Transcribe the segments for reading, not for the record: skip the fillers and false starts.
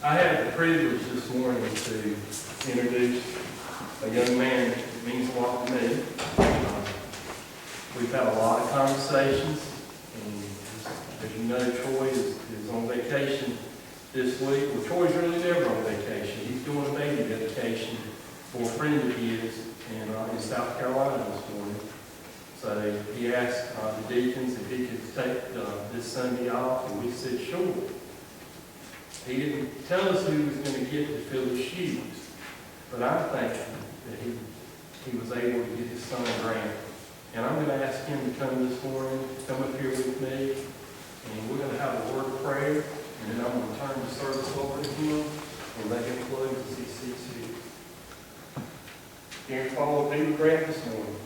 I have the privilege this morning to introduce a young man that means a lot to me. We've had a lot of conversations, and as you know, Troy is on vacation this week. Well, Troy's really never on vacation. He's doing a baby dedication for a friend of his in South Carolina this morning. So he asked the deacons if he could take this Sunday off, and we said sure. He didn't tell us who he was going to get to fill his shoes, but I'm thankful that he was able to get his son a grant. And I'm going to ask him to come this morning, come up here with me, and we're going to have a word of prayer, and then I'm going to turn the service over to him and let him close as he sees fit. Dear Father, be with Grant this morning.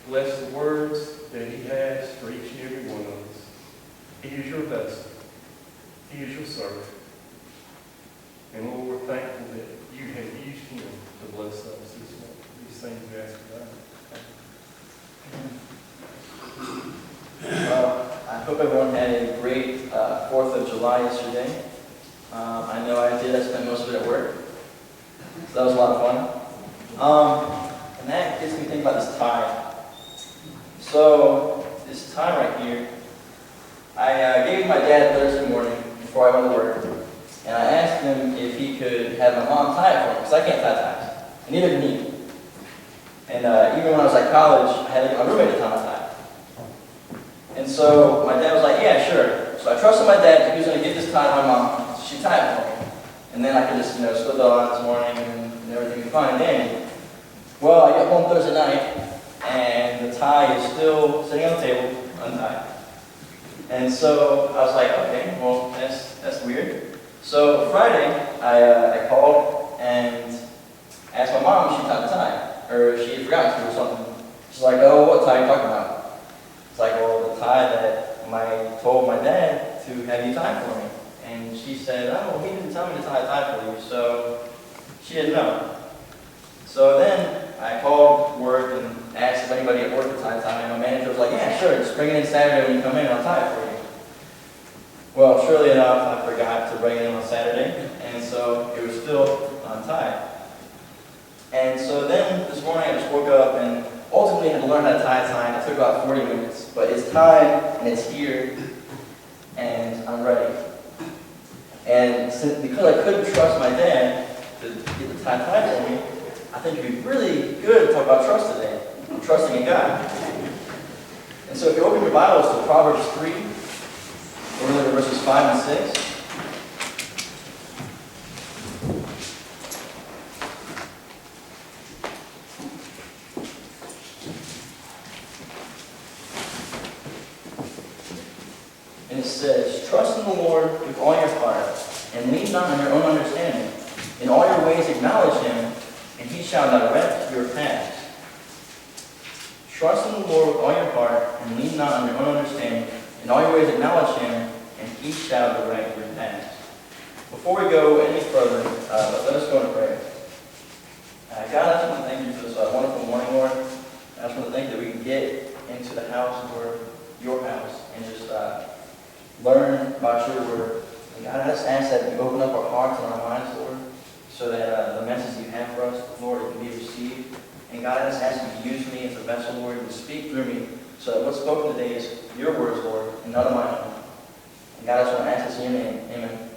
Bless the words that he has for each and every one of us. He is your vessel. He is your servant. And Lord, we're thankful that you have used him to bless us this morning. These things we ask for that. I hope everyone had a great 4th of July yesterday. I know I did. I spent most of it at work. So that was a lot of fun. And that gets me thinking about this tie. So this tie right here, I gave my dad Thursday morning before I went to work. And I asked him if he could have my mom tie it for me, because I can't tie ties. And neither can he. And even when I was at college, I had to get my roommate to tie my tie. And so my dad was like, yeah, sure. So I trusted my dad that he was going to get this tie to my mom, so she tied it for me. And then I could just, slip it on this morning and everything would be fine and dandy. Well, I got home Thursday night, and the tie is still sitting on the table, untied. And so I was like, okay, well, that's weird. So Friday, I called and asked my mom if she tied the tie, or if she had forgotten to or something. She's like, oh, what tie are you talking about? It's like, well, the tie that I told my dad to have you tie for me. And she said, oh, he didn't tell me to tie a tie for you, so she didn't know. So then I called work and asked if anybody at work could tie a tie, and my manager was like, yeah, sure, just bring it in Saturday when you come in, I'll tie it for you. Well, surely enough, I forgot to bring it in on Saturday, and so it was still untied. And so then this morning I just woke up and ultimately had to learn how to tie a tie. It took about 40 minutes, but it's tied and it's here, and I'm ready. And because I couldn't trust my dad to get the tie tied for me, I think it'd be really good to talk about trust today. I'm trusting in God. And so if you open your Bibles to Proverbs 3, we're going to look at verses 5 and 6. And it says, trust in the Lord with all your heart, and lean not on your own understanding. In all your ways acknowledge him, and he shall direct your paths. Trust in the Lord with all your heart, and lean not on your own understanding. In all your ways acknowledge him, and he shall direct your paths. Before we go any further, let us go into prayer. God, I just want to thank you for this wonderful morning, Lord. I just want to thank you that we can get into the house, Lord, your house, and just learn about your word. And God, I just ask that you open up our hearts and our minds, Lord, so that the message you have for us, Lord, it can be received. And God, I just ask you to use me as a vessel, Lord, and speak through me, so that what's spoken today is your words, Lord, and none of my own. And God, I just want to ask this in your name. Amen.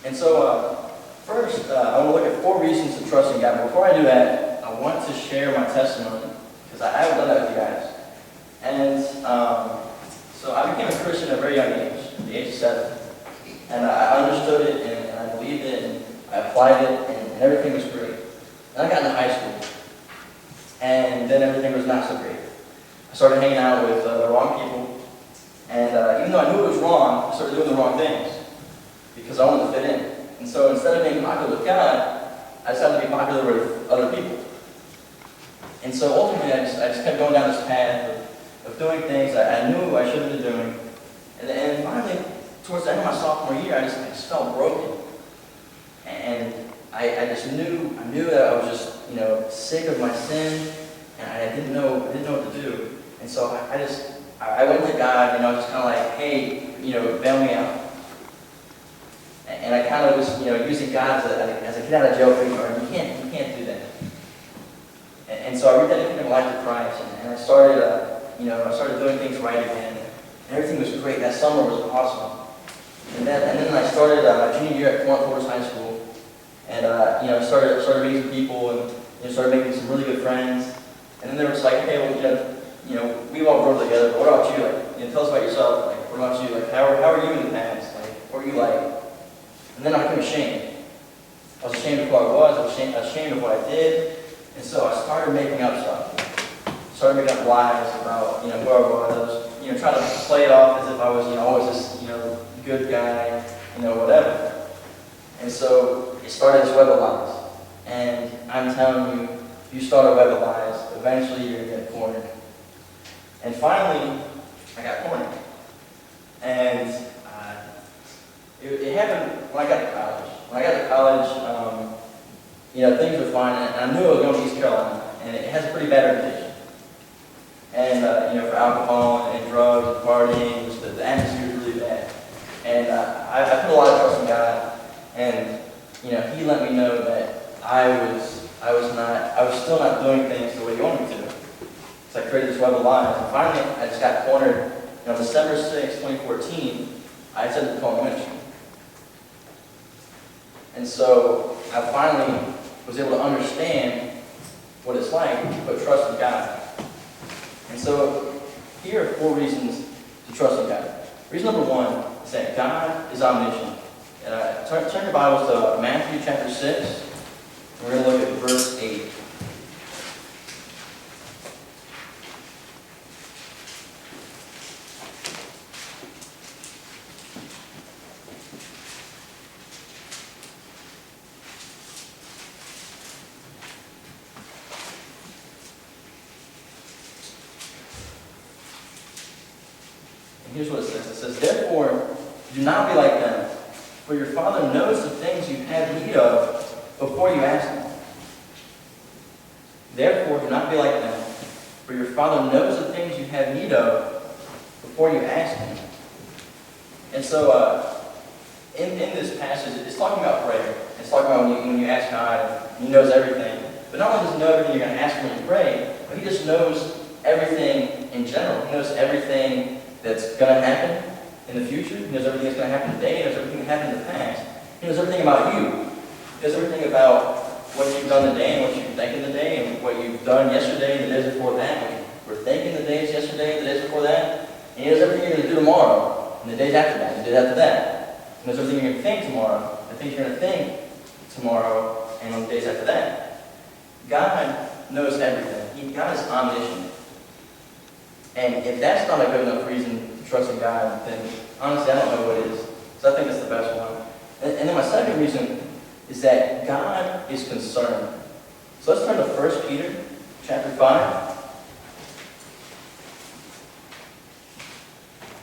And so, first, I want to look at 4 reasons to trust in God. But before I do that, I want to share my testimony, because I haven't done that with you guys. And so I became a Christian at a very young age, at the age of 7. And I understood it, and I believed it, and I applied it, and everything was great. And I got into high school, and then everything was not so great. I started hanging out with the wrong people, and even though I knew it was wrong, I started doing the wrong things because I wanted to fit in. And so instead of being popular with God, I decided to be popular with other people. And so ultimately, I just kept going down this path of doing things that I knew I shouldn't be doing. And finally, towards the end of my sophomore year, I just felt broken. And I just knew that I was just sick of my sin, and I didn't know what to do. And so I went to God, just kind of like, hey, bail me out. And and I kind of was, using God as a get out of jail free card. You can't do that. And so I rededicated my life to Christ, and I started, I started doing things right again. And everything was great. That summer was awesome. And then I started my junior year at Porters High School, and started meeting some people, and started making some really good friends. And then they were just like, okay, well, we've all grown together, but what about you? Like, tell us about yourself. Like, what about you? Like, how are you in the past? Like, what were you like? And then I became ashamed. I was ashamed of who I was. I was ashamed of what I did. And so I started making up stuff. Started making up lies about, who I was. I was, trying to play it off as if I was, always this, good guy, whatever. And so it started this web of lies. And I'm telling you, if you start a web of lies, eventually you're going to get cornered. And finally, I got cornered. And it happened when I got to college. When I got to college, things were fine, and I knew I was going to East Carolina, and it has a pretty bad reputation. And, for alcohol and drugs and partying, the atmosphere was really bad. And I put a lot of trust in God, and, He let me know that I was still not doing things the way He wanted me to do. So I created this web of lies, and finally I just got cornered. On December 6, 2014, I attended the call ministry. And so I finally was able to understand what it's like to put trust in God. And so here are 4 reasons to trust in God. Reason number 1 is that God is omniscient. Turn your Bibles to Matthew chapter 6. We're going to look at verse 8. Here's what it says. It says, "Therefore, do not be like them, for your Father knows the things you have need of before you ask Him." Therefore, do not be like them, for your Father knows the things you have need of before you ask Him. And so, in this passage, it's talking about prayer. It's talking about when you ask God, He knows everything. But not only does He know everything you're going to ask Him when you pray, but He just knows everything in general. He knows everything that's going to happen in the future. He knows everything that's going to happen today. He knows everything that happened in the past. He knows everything about you. He knows everything about what you've done today and what you're thinking today and what you've done yesterday and the days before that. What you were thinking the days yesterday and the days before that. And He knows everything you're going to do tomorrow and the days after that and the days after that. He knows everything you're going to think tomorrow, the things you're going to think tomorrow and on the days after that. God knows everything. God is omniscient. And if that's not a good enough reason to trust in God, then honestly, I don't know what is. So I think that's the best one. And then my second reason is that God is concerned. So let's turn to 1 Peter chapter 5.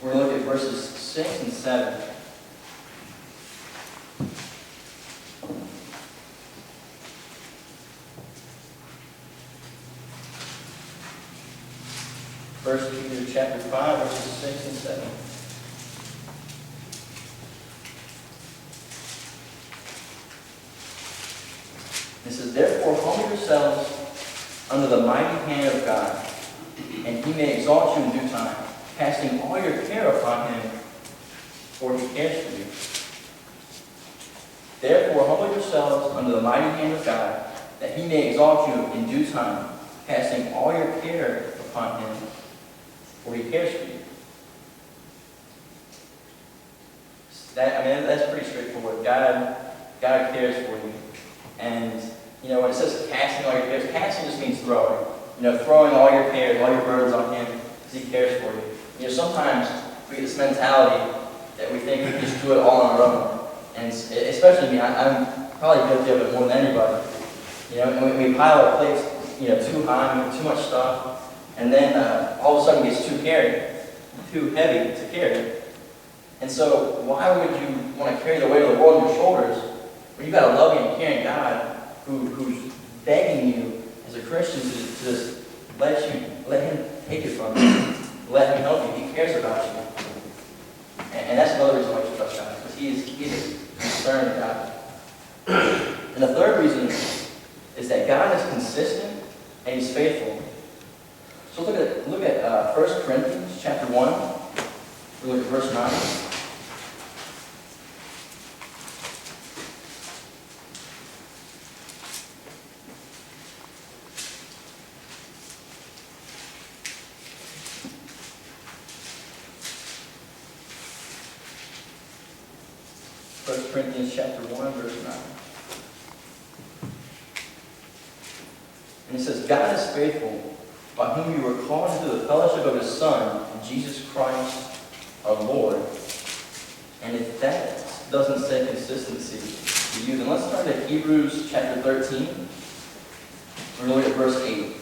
We're going to look at verses 6 and 7. First Peter chapter 5, verses 6 and 7. It says, "Therefore humble yourselves under the mighty hand of God, and He may exalt you in due time, casting all your care upon Him, for He cares for you. Therefore humble yourselves under the mighty hand of God, that He may exalt you in due time, casting all your care upon Him, for He cares for you." That's pretty straightforward. God cares for you. And, when it says casting all your cares, casting just means throwing. Throwing all your cares, all your burdens on Him, because He cares for you. Sometimes we get this mentality that we think we can just do it all on our own. And especially me, I'm probably guilty of it more than anybody. And we pile our plates, too high, we have too much stuff. And then all of a sudden it gets too heavy to carry. And so why would you want to carry the weight of the world on your shoulders when you've got a loving and caring God who's begging you as a Christian to just let Him take it from you, let Him help you. He cares about you. And that's another reason why you should trust God, because He is concerned about it. And the third reason is that God is consistent and He's faithful. So look at 1 Corinthians chapter 1. We look at verse 9. 1 Corinthians chapter 1, verse 9. And it says, God is faithful, by whom you were called into the fellowship of His Son, Jesus Christ our Lord. And if that doesn't say consistency to you, then let's turn to Hebrews chapter 13. We're going to look at verse 8.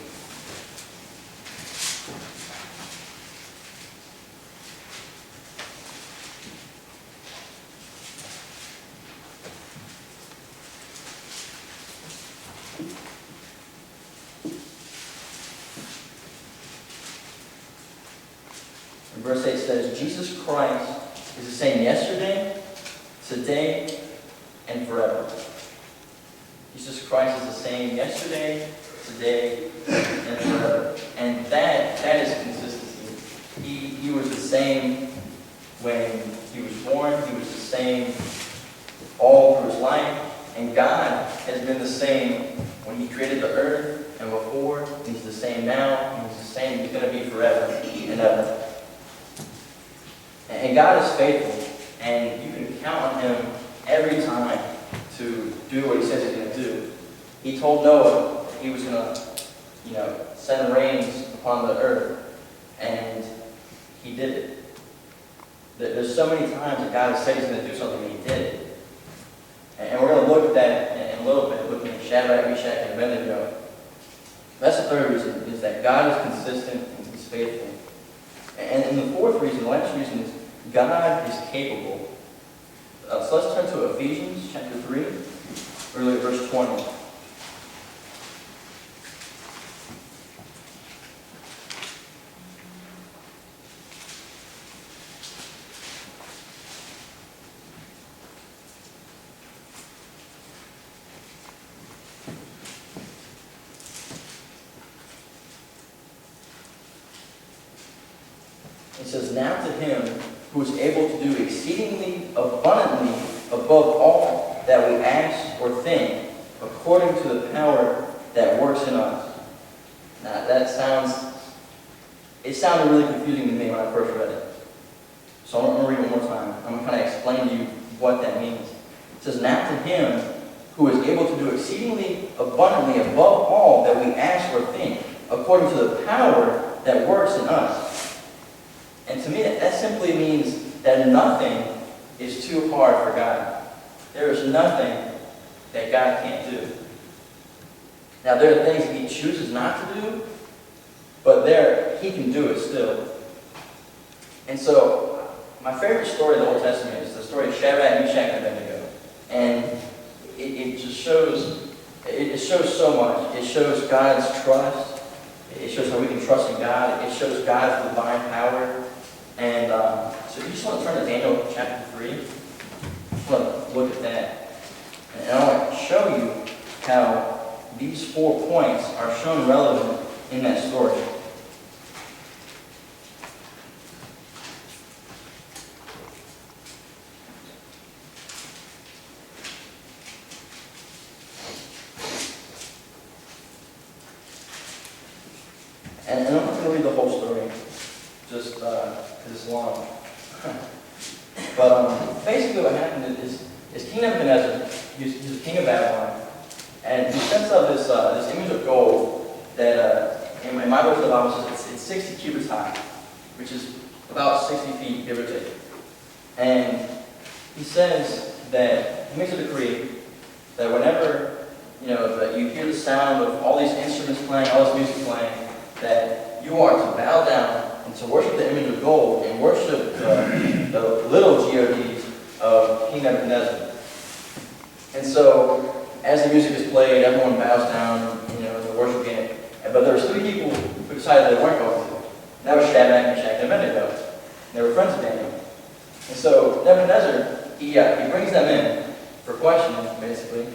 And verse 8 says, Jesus Christ is the same yesterday, today, and forever. Jesus Christ is the same yesterday, today, and forever. And that is consistency. He was the same when He was born. He was the same all through His life. And God has been the same when He created the earth and before. And He's the same now. And He's the same. He's going to be forever and ever. And God is faithful, and you can count on Him every time to do what He says He's going to do. He told Noah He was going to, send rains upon the earth, and He did it. There's so many times that God has said He's going to do something, and He did it. And we're going to look at that in a little bit, looking at Shadrach, Meshach, and Abednego. That's the third reason, is that God is consistent and He's faithful. And the fourth reason, the last reason, is God is capable. So let's turn to Ephesians chapter 3, early verse 20. It says, now to Him who is able to do exceedingly abundantly above all that we ask or think, according to the power that works in us. Now it sounded really confusing to me when I first read it. So I'm going to read it one more time. I'm going to kind of explain to you what that means. It says, now to Him who is able to do exceedingly abundantly above all that we ask or think, according to the power that works in us. And to me, that simply means that nothing is too hard for God. There is nothing that God can't do. Now, there are things that He chooses not to do, but He can do it still. And so, my favorite story of the Old Testament is the story of Shadrach, Meshach, and Abednego. And it just shows so much. It shows God's trust. It shows how we can trust in God. It shows God's divine power. And so if you just want to turn to Daniel chapter 3, I just want to look at that. And I want to show you how these 4 points are shown relevant in that story. And I'm not going to read the whole story, just because it's long. But basically what happened is King Nebuchadnezzar, he's the king of Babylon, and he sets up this image of gold that, in my version of the Bible says it's 60 cubits high, which is about 60 feet, give or take. And he says that, he makes a decree that whenever, that you hear the sound of all these instruments playing, all this music playing, that you are to bow down and to worship the image of gold and worship the little gods of King Nebuchadnezzar. And so, as the music is played, everyone bows down, to worship it. But there were 3 people who decided they weren't going to. And that was Shadrach, Meshach, and Abednego. And they were friends of Daniel. And so Nebuchadnezzar, he brings them in, for questioning, basically.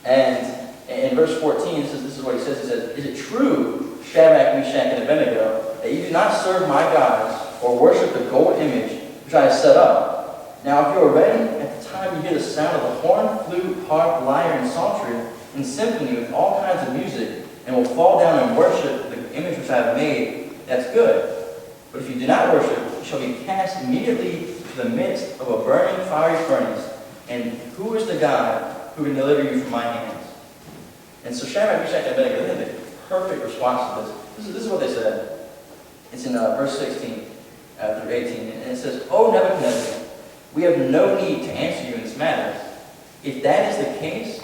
And in verse 14, this is what he says. He says, "Is it true, Shadrach, Meshach, and Abednego, that you do not serve my gods or worship the gold image which I have set up? Now if you are ready, at the time you hear the sound of the horn, flute, harp, lyre, and psaltery, and symphony with all kinds of music, and will fall down and worship the image which I have made, that's good. But if you do not worship, you shall be cast immediately to the midst of a burning fiery furnace. And who is the God who can deliver you from my hands?" And so Shadrach, Meshach, and Abednego, they had the perfect response to this. This is what they said. It's in verse 16 through 18. And it says, "O Nebuchadnezzar, we have no need to answer you in this matter. If that is the case,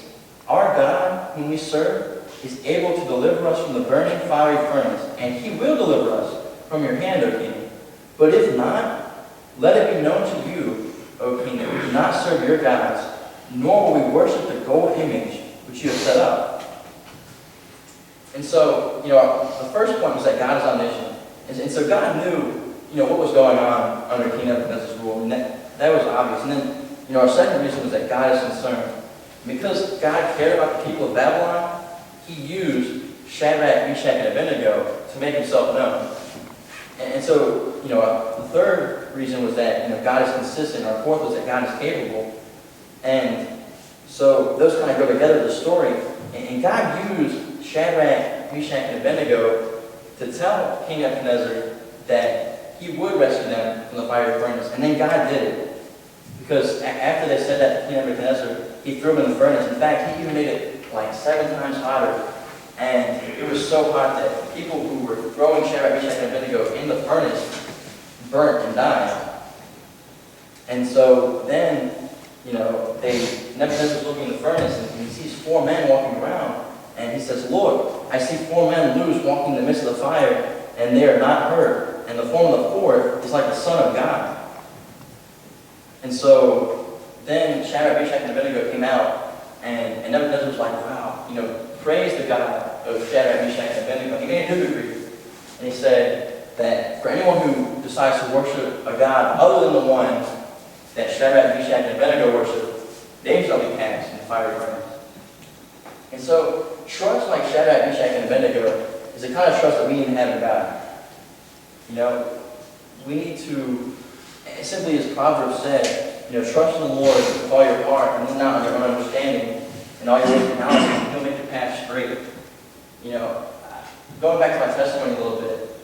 our God, whom we serve, is able to deliver us from the burning fiery furnace, and he will deliver us from your hand, O king. But if not, let it be known to you, O king, that we do not serve your gods, nor will we worship the gold image which you have set up." And so, the first point was that God is omniscient. And so God knew, what was going on under King Nebuchadnezzar's rule. And that was obvious. And then, our second reason was that God is concerned. Because God cared about the people of Babylon, he used Shadrach, Meshach, and Abednego to make himself known. And so, the third reason was that, God is consistent. Our fourth was that God is capable. And so those kind of go together, the story. And God used Shadrach, Meshach, and Abednego to tell King Nebuchadnezzar that he would rescue them from the fiery furnace. And then God did it. Because after they said that to King Nebuchadnezzar, he threw them in the furnace. In fact, he even made it like 7 times hotter. And it was so hot that people who were throwing Shadrach, Meshach, and Abednego in the furnace burnt and died. And so then, Nebuchadnezzar was looking in the furnace, and he sees 4 men walking around. And he says, "Lord, I see 4 men loose walking in the midst of the fire, and they are not hurt. And the form of the 4th is like the Son of God." And so then Shadrach, Meshach, and Abednego came out, and Nebuchadnezzar was like, "Wow, praise the God of Shadrach, Meshach, and Abednego." He made a new decree. And he said that for anyone who decides to worship a God other than the one that Shadrach, Meshach, and Abednego worship, they shall be cast in the fiery furnace. And so, trust like Shadrach, Meshach, and Abednego is the kind of trust that we need to have in God. We need to, simply as Proverbs said, trust in the Lord with all your heart, and lean not on your own understanding, and all your ways acknowledge him, and he'll make your path straight. Going back to my testimony a little bit,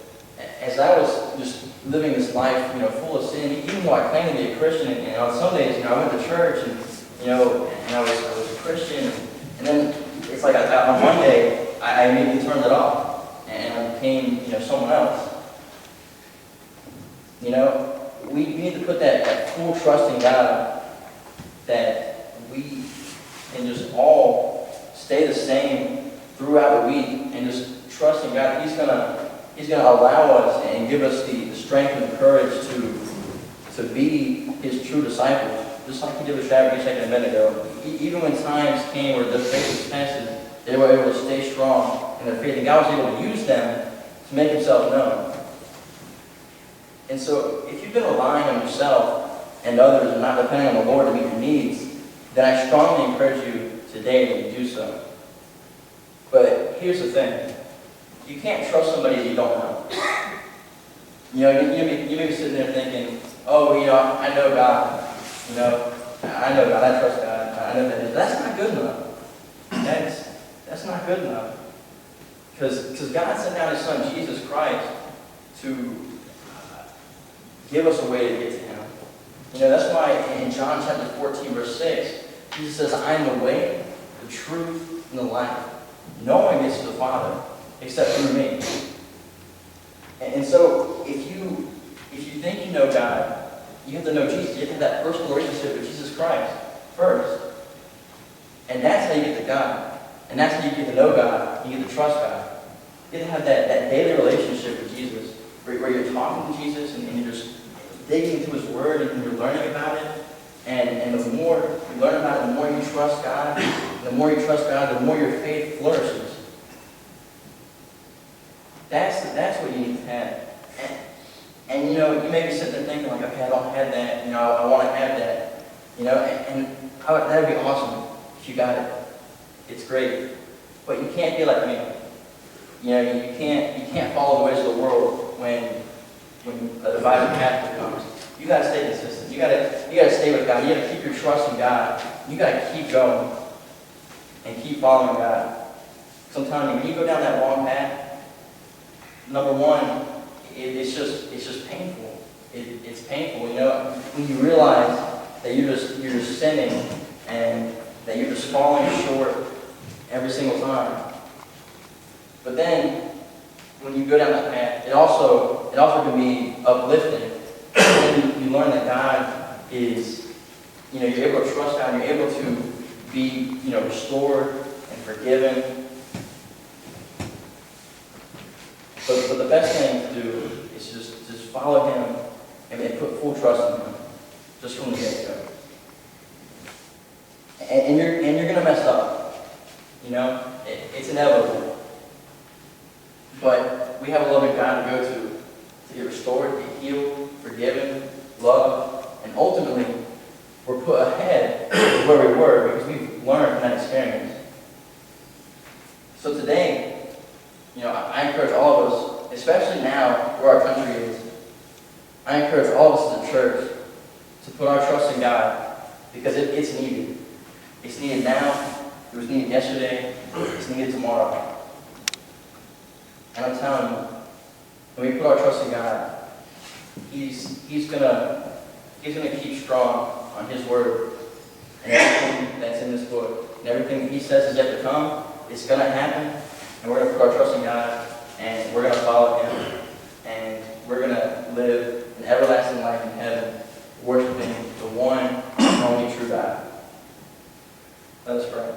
as I was just living this life, full of sin, even though I claimed to be a Christian, and on Sundays, I went to church, and I was a Christian, and then it's like on Monday, I immediately turned it off, and I became, someone else. We need to put that full trust in God that we can just all stay the same throughout the week, and just trust in God. He's gonna allow us and give us the strength and the courage to be his true disciples, just like he did with Shadrach, Meshach, and Abednego. Even when times came where their faith was tested, they were able to stay strong in their faith, and God was able to use them to make himself known. And so, if you've been relying on yourself and others and not depending on the Lord to meet your needs, then I strongly encourage you today to do so. But here's the thing. You can't trust somebody that you don't know. You may be sitting there thinking, "Oh, I know God. I know God. I trust God. I know that." That's not good enough. That's not good enough. Because God sent down his Son, Jesus Christ, to give us a way to get to him. That's why in John chapter 14, verse 6, Jesus says, "I am the way, the truth, and the life. No one gets to the Father except through me." And so, if you think you know God, you have to know Jesus. You have to have that personal relationship with Jesus Christ first. And that's how you get to God. And that's how you get to know God. You get to trust God. You have to have that daily relationship with Jesus, where you're talking to Jesus and you're just digging into his word and you're learning about it. And the more you learn about it, the more you trust God. The more you trust God, the more your faith flourishes. That's what you need to have. And you may be sitting there thinking like, "Okay, I don't have that. I want to have that." And That'd be awesome if you got it. It's great. But you can't be like me. You know, you can't follow the ways of the world when a divided path comes. You gotta stay consistent. You gotta stay with God. You gotta keep your trust in God. You gotta keep going and keep following God. So I'm telling you, when you go down that long path, number one, it's just painful. It's painful, you know, when you realize that you're just sinning and that you're just falling short every single time. But then, when you go down that path, it also can be uplifting. And you learn that God is, you know, you're able to trust God, you're able to be, you know, restored and forgiven. But the best thing to do is just follow Him and put full trust in Him, just from the get-go. And you're gonna mess up, you know, it's inevitable. But we have a loving God to go to get restored, get healed, forgiven, loved, and ultimately we're put ahead of where we were because we've learned from that experience. So today, you know, I encourage all of us, especially now where our country is, I encourage all of us as a church to put our trust in God because it's needed. It's needed now, it was needed yesterday, it's needed tomorrow. And I'm telling you, when we put our trust in God, He's gonna keep strong on His word and everything that's in this book. And everything that He says is yet to come, it's gonna happen. And we're gonna put our trust in God, and we're gonna follow Him, and we're gonna live an everlasting life in heaven, worshiping the one and only true God. Let us pray.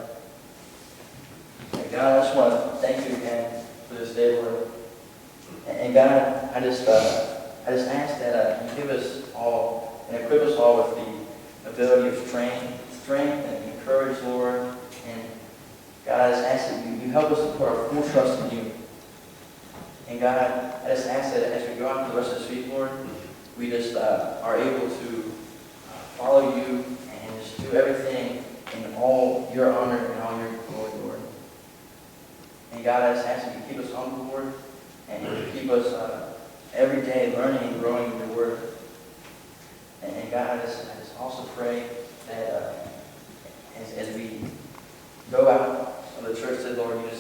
And God, I just want to thank You again for this day, Lord. And God, I just ask that You give us all and equip us all with the ability of strength and courage, Lord. And God, I just ask that You help us to put our full trust in You. And God, I just ask that as we go out for the rest of this week, Lord, we just are able to follow You and just do everything in all Your honor and all Your glory, Lord. And God, I just ask that You keep us humble, Lord, and You keep us every day learning and growing in Your word. And God, I just also pray that as we go out of the church today, Lord, You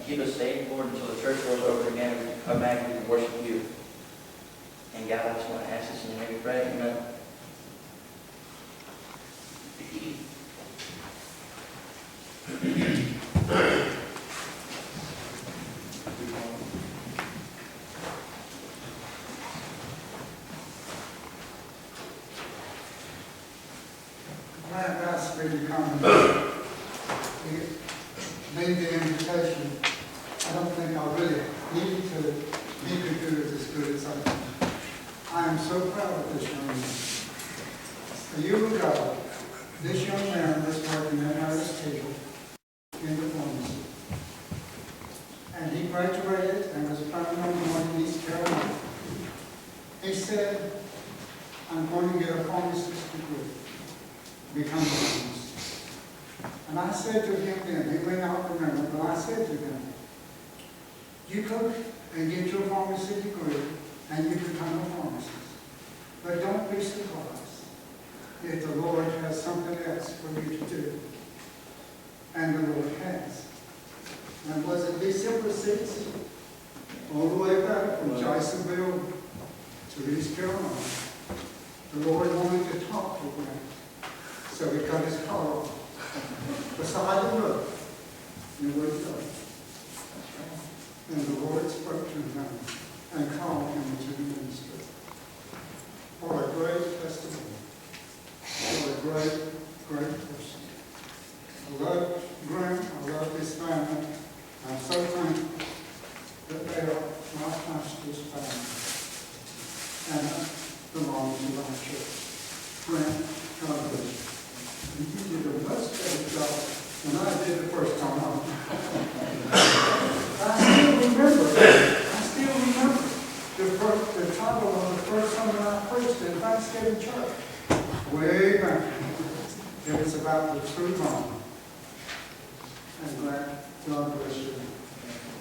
keep us safe, Lord, until the church doors open again and we can come back and we can worship You. And God, I just want to ask this in Your name we pray. Amen. I've asked me to come and made the invitation. I don't think I really needed to. He could do it as good as I can. I am so proud of this young man. A year ago, this young man was working at our table in the pharmacy. And he graduated and was planning on going to East Carolina. He said, I'm going to get a pharmacist degree, become a pharmacist. And I said to him then, he went out to remember, but I said to him, you go and get your pharmacy degree and you become a pharmacist. But don't be surprised if the Lord has something else for you to do. And the Lord has. And was it December 6th? All the way back from Jacksonville to East Carolina. The Lord wanted to talk to him. So he cut his car off beside the road. You would go. And the Lord spoke to him and called him to the ministry. What a great testimony. What a great, great person. I love Grant. I love his family. I'm so thankful that they are my pastor's family and belong to my church. Grant, God bless you. You did a much better job than I did the first time out. I still remember the title of the first sermon I preached in Thanksgiving church. Way back. It was a about the true home. And grant God